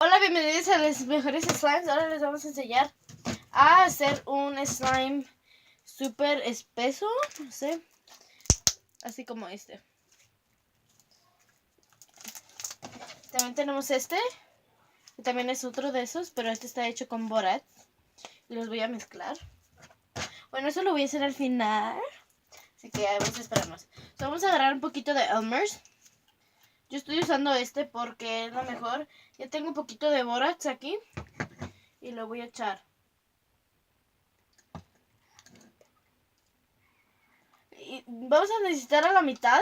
Hola, bienvenidos a los mejores slimes. Ahora les vamos a enseñar a hacer un slime súper espeso, no sé, así como este. También tenemos este, que también es otro de esos, pero este está hecho con borax. Y los voy a mezclar. Bueno, eso lo voy a hacer al final, así que vamos a esperarnos. Vamos a agarrar un poquito de Elmer's. Yo estoy usando este porque es lo mejor. Ya tengo un poquito de borax aquí y lo voy a echar. Y vamos a necesitar a la mitad.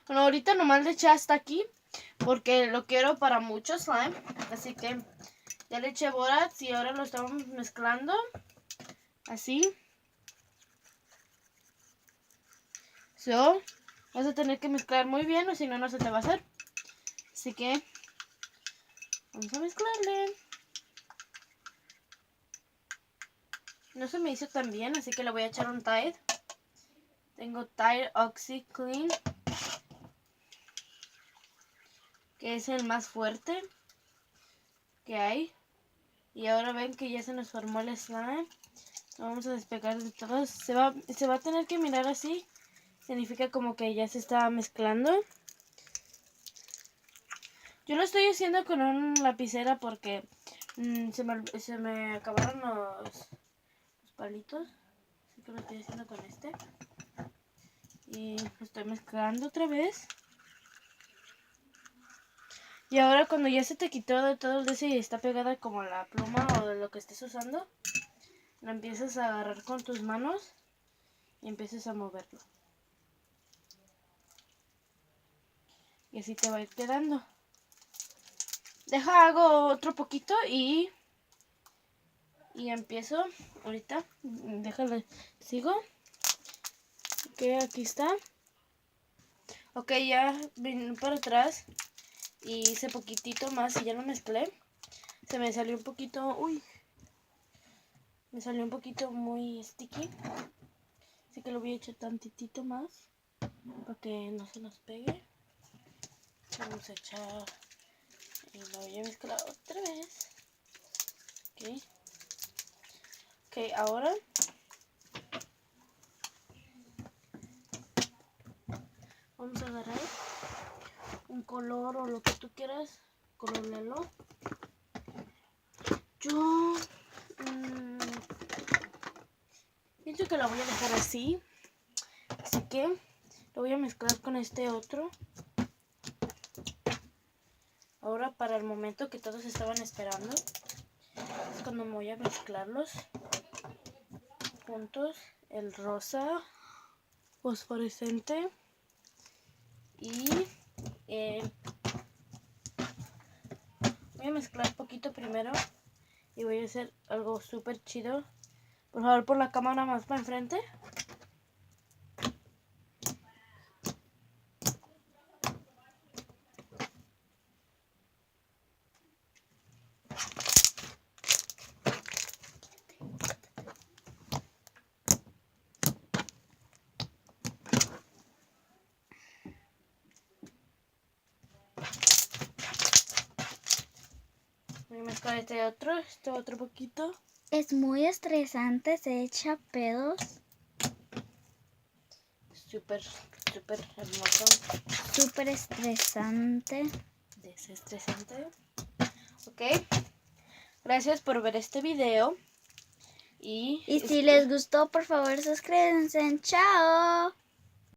Bueno, ahorita nomás le eché hasta aquí porque lo quiero para mucho slime. Así que ya le eché borax y ahora lo estamos mezclando así. Vas a tener que mezclar muy bien o si no, no se te va a hacer. Así que vamos a mezclarle. No se me hizo tan bien, así que le voy a echar un Tide. Tengo Tide OxiClean, que es el más fuerte que hay. Y ahora ven que ya se nos formó el slime. Lo vamos a despegar de todos. Se va a tener que mirar así. Significa como que ya se está mezclando. Yo lo estoy haciendo con una lapicera porque se me acabaron los palitos. Así que lo estoy haciendo con este. Y lo estoy mezclando otra vez. Y ahora cuando ya se te quitó de todo el deseo y está pegada como la pluma o de lo que estés usando, lo empiezas a agarrar con tus manos y empiezas a moverlo. Y así te va a ir quedando. Hago otro poquito y empiezo ahorita. Déjale, sigo. Ok, aquí está. Ok, ya vine para atrás y hice poquitito más y ya lo mezclé. Se me salió un poquito, me salió un poquito muy sticky. Así que lo voy a echar tantitito más para que no se nos pegue. Vamos a echar y lo voy a mezclar otra vez. Ok. Ok, ahora vamos a agarrar un color o lo que tú quieras, colorarlo. Yo pienso que lo voy a dejar así que lo voy a mezclar con este otro. Ahora para el momento que todos estaban esperando es cuando me voy a mezclarlos juntos, el rosa fosforescente y voy a mezclar poquito primero y voy a hacer algo súper chido. Por favor, por la cámara más para enfrente. Voy a mezclar este otro poquito. Es muy estresante, se echa pedos. Súper hermoso. Súper estresante. Desestresante. Ok. Gracias por ver este video. Y si les gustó, por favor, suscríbanse. ¡Chao!